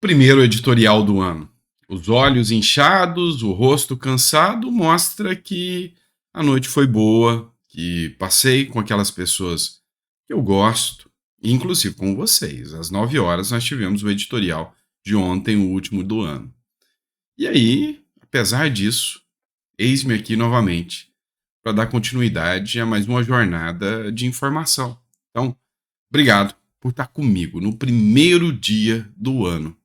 Primeiro editorial do ano. Os olhos inchados, o rosto cansado, mostra que a noite foi boa, que passei com aquelas pessoas que eu gosto, inclusive com vocês. Às 9 horas nós tivemos o editorial de ontem, o último do ano. E aí, apesar disso, eis-me aqui novamente para dar continuidade a mais uma jornada de informação. Então, obrigado por estar comigo no primeiro dia do ano,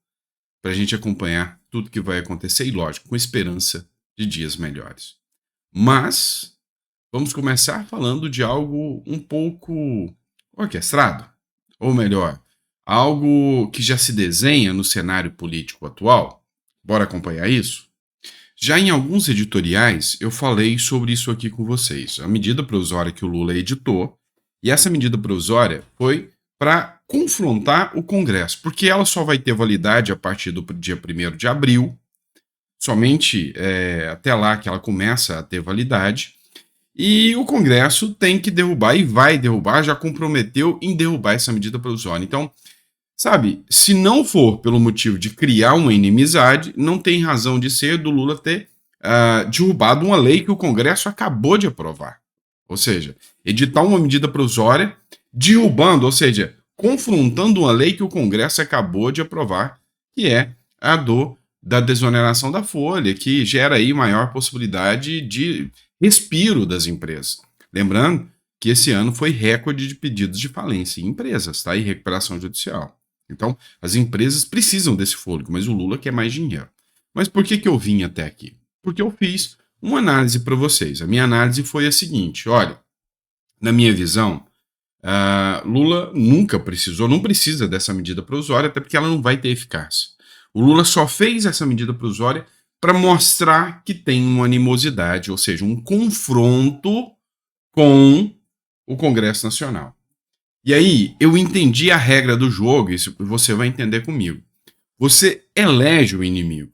para a gente acompanhar tudo que vai acontecer e, lógico, com esperança de dias melhores. Mas vamos começar falando de algo um pouco orquestrado, ou melhor, algo que já se desenha no cenário político atual. Bora acompanhar isso? Já em alguns editoriais eu falei sobre isso aqui com vocês. A medida provisória que o Lula editou, e essa medida provisória foi para confrontar o Congresso, porque ela só vai ter validade a partir do dia 1º de abril, somente até lá que ela começa a ter validade, e o Congresso tem que derrubar, e vai derrubar, já comprometeu em derrubar essa medida provisória. Então, sabe, se não for pelo motivo de criar uma inimizade, não tem razão de ser do Lula ter derrubado uma lei que o Congresso acabou de aprovar. Ou seja, editar uma medida provisória, derrubando, ou seja, confrontando uma lei que o Congresso acabou de aprovar, que é a da desoneração da folha, que gera aí maior possibilidade de respiro das empresas. Lembrando que esse ano foi recorde de pedidos de falência em empresas, tá? E recuperação judicial. Então, as empresas precisam desse fôlego, mas o Lula quer mais dinheiro. Mas por que eu vim até aqui? Porque eu fiz uma análise para vocês. A minha análise foi a seguinte: olha, na minha visão, Lula não precisa dessa medida provisória, até porque ela não vai ter eficácia. O Lula só fez essa medida provisória para mostrar que tem uma animosidade, ou seja, um confronto com o Congresso Nacional. E aí, eu entendi a regra do jogo, isso você vai entender comigo. Você elege o inimigo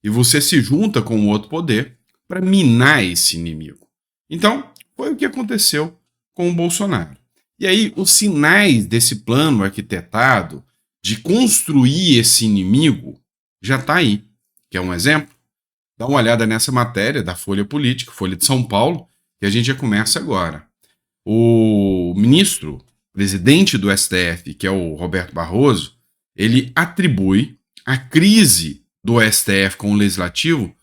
e você se junta com o outro poder para minar esse inimigo. Então, foi o que aconteceu com o Bolsonaro. E aí, os sinais desse plano arquitetado de construir esse inimigo já está aí. Quer um exemplo? Dá uma olhada nessa matéria da Folha Política, Folha de São Paulo, que a gente já começa agora. O presidente do STF, que é o Roberto Barroso, ele atribui a crise do STF com o Legislativo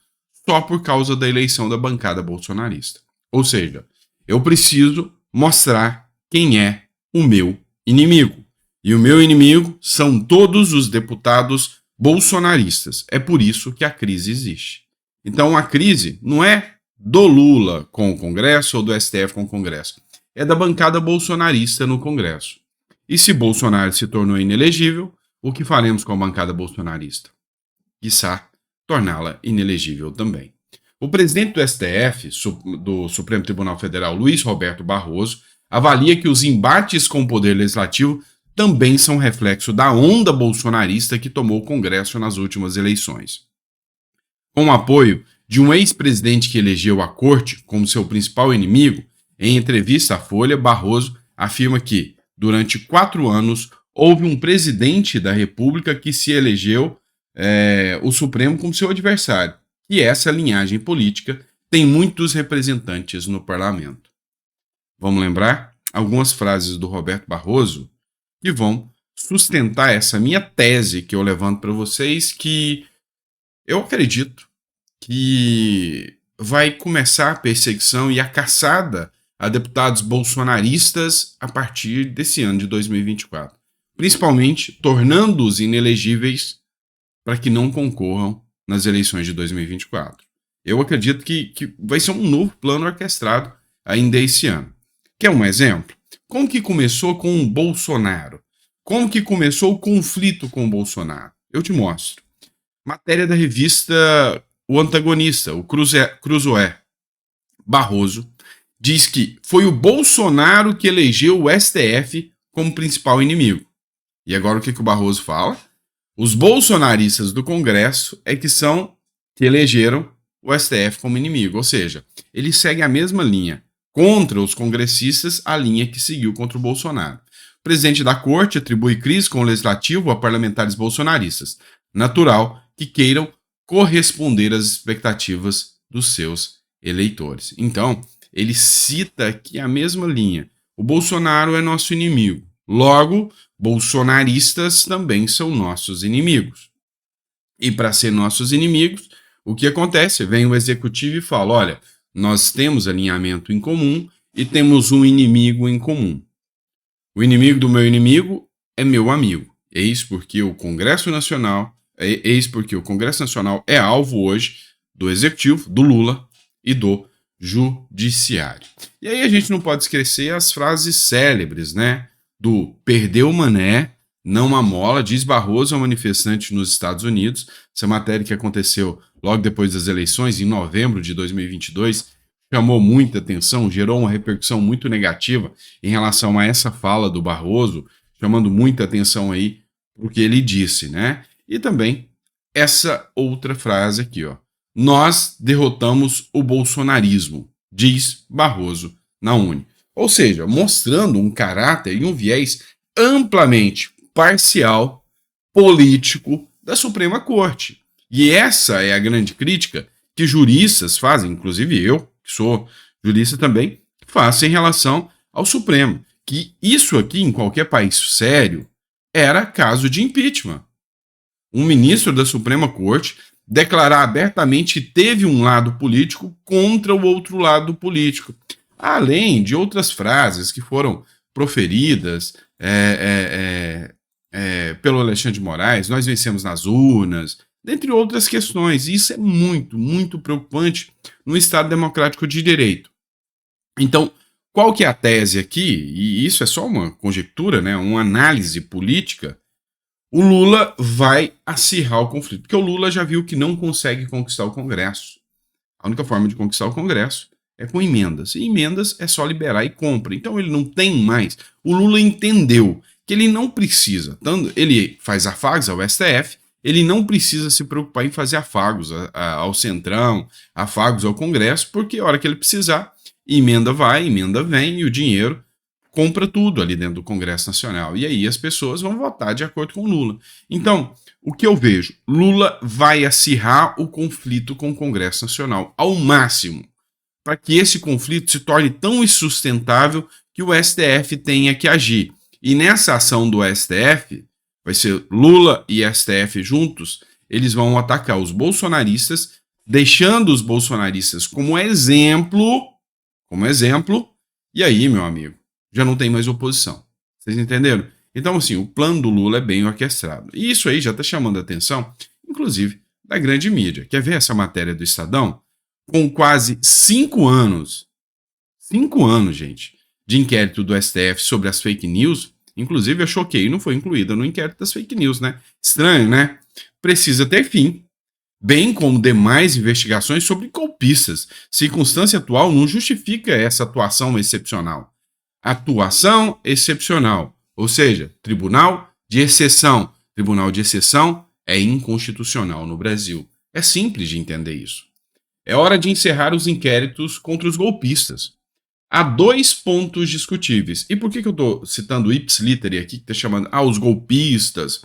só por causa da eleição da bancada bolsonarista. Ou seja, eu preciso mostrar quem é o meu inimigo. E o meu inimigo são todos os deputados bolsonaristas. É por isso que a crise existe. Então a crise não é do Lula com o Congresso ou do STF com o Congresso. É da bancada bolsonarista no Congresso. E se Bolsonaro se tornou inelegível, o que faremos com a bancada bolsonarista? Quiçá torná-la inelegível também. O presidente do STF, do Supremo Tribunal Federal, Luiz Roberto Barroso, avalia que os embates com o poder legislativo também são reflexo da onda bolsonarista que tomou o Congresso nas últimas eleições. Com o apoio de um ex-presidente que elegeu a corte como seu principal inimigo, em entrevista à Folha, Barroso afirma que, durante 4 anos, houve um presidente da República que se elegeu o Supremo como seu adversário. E essa linhagem política tem muitos representantes no parlamento. Vamos lembrar algumas frases do Roberto Barroso que vão sustentar essa minha tese que eu levanto para vocês, que eu acredito que vai começar a perseguição e a caçada a deputados bolsonaristas a partir desse ano de 2024. Principalmente tornando-os inelegíveis para que não concorram nas eleições de 2024. Eu acredito que vai ser um novo plano orquestrado ainda esse ano. Quer um exemplo? Como que começou com o Bolsonaro? Como que começou o conflito com o Bolsonaro? Eu te mostro. Matéria da revista O Antagonista, o Cruzoé. Barroso diz que foi o Bolsonaro que elegeu o STF como principal inimigo. E agora o que o Barroso fala? Os bolsonaristas do Congresso é que elegeram o STF como inimigo. Ou seja, ele segue a mesma linha. Contra os congressistas, a linha que seguiu contra o Bolsonaro. O presidente da corte atribui crise com o legislativo a parlamentares bolsonaristas. natural que queiram corresponder às expectativas dos seus eleitores. Então, ele cita aqui a mesma linha. O Bolsonaro é nosso inimigo. Logo, bolsonaristas também são nossos inimigos. E para ser nossos inimigos, o que acontece? Vem o executivo e fala: olha, nós temos alinhamento em comum e temos um inimigo em comum. O inimigo do meu inimigo é meu amigo. Eis porque o Congresso Nacional é alvo hoje do Executivo, do Lula e do Judiciário. E aí a gente não pode esquecer as frases célebres, né? Do perdeu o mané, não a mola, diz Barroso ao manifestante nos Estados Unidos. Essa matéria que aconteceu logo depois das eleições, em novembro de 2022, chamou muita atenção, gerou uma repercussão muito negativa em relação a essa fala do Barroso, chamando muita atenção aí pro que ele disse, né? E também essa outra frase aqui, ó. Nós derrotamos o bolsonarismo, diz Barroso na UNE. Ou seja, mostrando um caráter e um viés amplamente parcial, político da Suprema Corte. E essa é a grande crítica que juristas fazem, inclusive eu, que sou jurista também, faço em relação ao Supremo. Que isso aqui, em qualquer país sério, era caso de impeachment. Um ministro da Suprema Corte declarar abertamente que teve um lado político contra o outro lado político. Além de outras frases que foram proferidas pelo Alexandre de Moraes, nós vencemos nas urnas, dentre outras questões. E isso é muito, muito preocupante no Estado democrático de direito. Então, qual que é a tese aqui? E isso é só uma conjectura, né? Uma análise política. O Lula vai acirrar o conflito, porque o Lula já viu que não consegue conquistar o Congresso. A única forma de conquistar o Congresso é com emendas. E emendas é só liberar e compra. Então ele não tem mais. O Lula entendeu que ele não precisa. Ele faz afagos ao STF, ele não precisa se preocupar em fazer afagos ao Centrão, afagos ao Congresso, porque a hora que ele precisar, emenda vai, emenda vem e o dinheiro compra tudo ali dentro do Congresso Nacional. E aí as pessoas vão votar de acordo com o Lula. Então, o que eu vejo? Lula vai acirrar o conflito com o Congresso Nacional ao máximo, para que esse conflito se torne tão insustentável que o STF tenha que agir. E nessa ação do STF, vai ser Lula e STF juntos, eles vão atacar os bolsonaristas, deixando os bolsonaristas como exemplo, e aí, meu amigo, já não tem mais oposição. Vocês entenderam? Então, assim, o plano do Lula é bem orquestrado. E isso aí já está chamando a atenção, inclusive, da grande mídia. Quer ver essa matéria do Estadão? Com quase 5 anos, gente, de inquérito do STF sobre as fake news, inclusive a Choquei não foi incluída no inquérito das fake news, né? Estranho, né? Precisa ter fim. Bem como demais investigações sobre golpistas. Circunstância atual não justifica essa atuação excepcional. Atuação excepcional, ou seja, tribunal de exceção. Tribunal de exceção é inconstitucional no Brasil. É simples de entender isso. É hora de encerrar os inquéritos contra os golpistas. Há 2 pontos discutíveis. E por que eu estou citando ipsiliteri aqui, que está chamando os golpistas?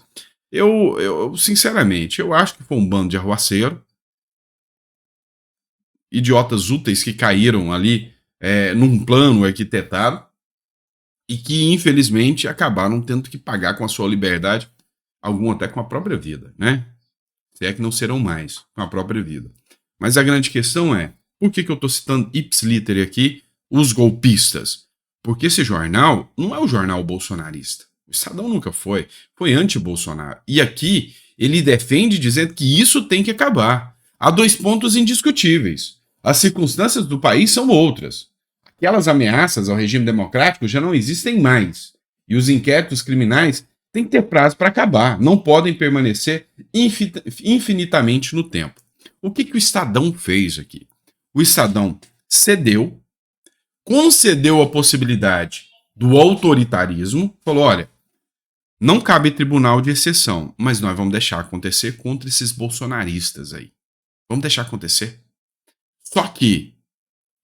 Eu, sinceramente, eu acho que foi um bando de arruaceiro, idiotas úteis que caíram ali num plano arquitetado e que, infelizmente, acabaram tendo que pagar com a sua liberdade, algum até com a própria vida, né? Se é que não serão mais, com a própria vida. Mas a grande questão é, por que eu estou citando ipsiliteri aqui, os golpistas? Porque esse jornal não é o jornal bolsonarista. O Estadão nunca foi anti-Bolsonaro. E aqui ele defende dizendo que isso tem que acabar. Há 2 pontos indiscutíveis. As circunstâncias do país são outras. Aquelas ameaças ao regime democrático já não existem mais. E os inquéritos criminais têm que ter prazo para acabar. Não podem permanecer infinitamente no tempo. O que o Estadão fez aqui? O Estadão concedeu a possibilidade do autoritarismo, falou, olha, não cabe tribunal de exceção, mas nós vamos deixar acontecer contra esses bolsonaristas aí. Vamos deixar acontecer. Só que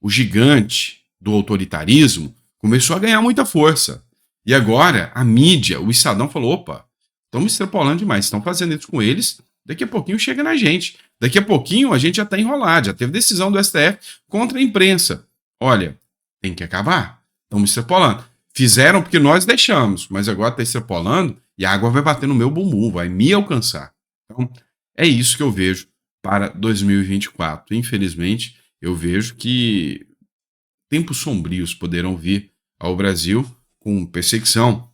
o gigante do autoritarismo começou a ganhar muita força. E agora a mídia, o Estadão falou, opa, estão me extrapolando demais, estão fazendo isso com eles, Daqui a pouquinho chega na gente. Daqui a pouquinho a gente já está enrolado, já teve decisão do STF contra a imprensa. Olha, tem que acabar. Estamos extrapolando. Fizeram porque nós deixamos, mas agora está extrapolando e a água vai bater no meu bumbum, vai me alcançar. Então, é isso que eu vejo para 2024. Infelizmente, eu vejo que tempos sombrios poderão vir ao Brasil com perseguição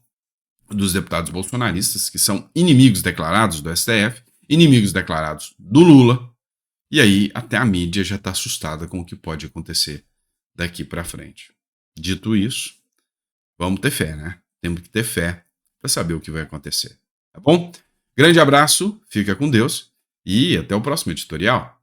dos deputados bolsonaristas, que são inimigos declarados do STF, inimigos declarados do Lula, e aí até a mídia já está assustada com o que pode acontecer daqui para frente. Dito isso, vamos ter fé, né? Temos que ter fé para saber o que vai acontecer. Tá bom? Grande abraço, fica com Deus e até o próximo editorial.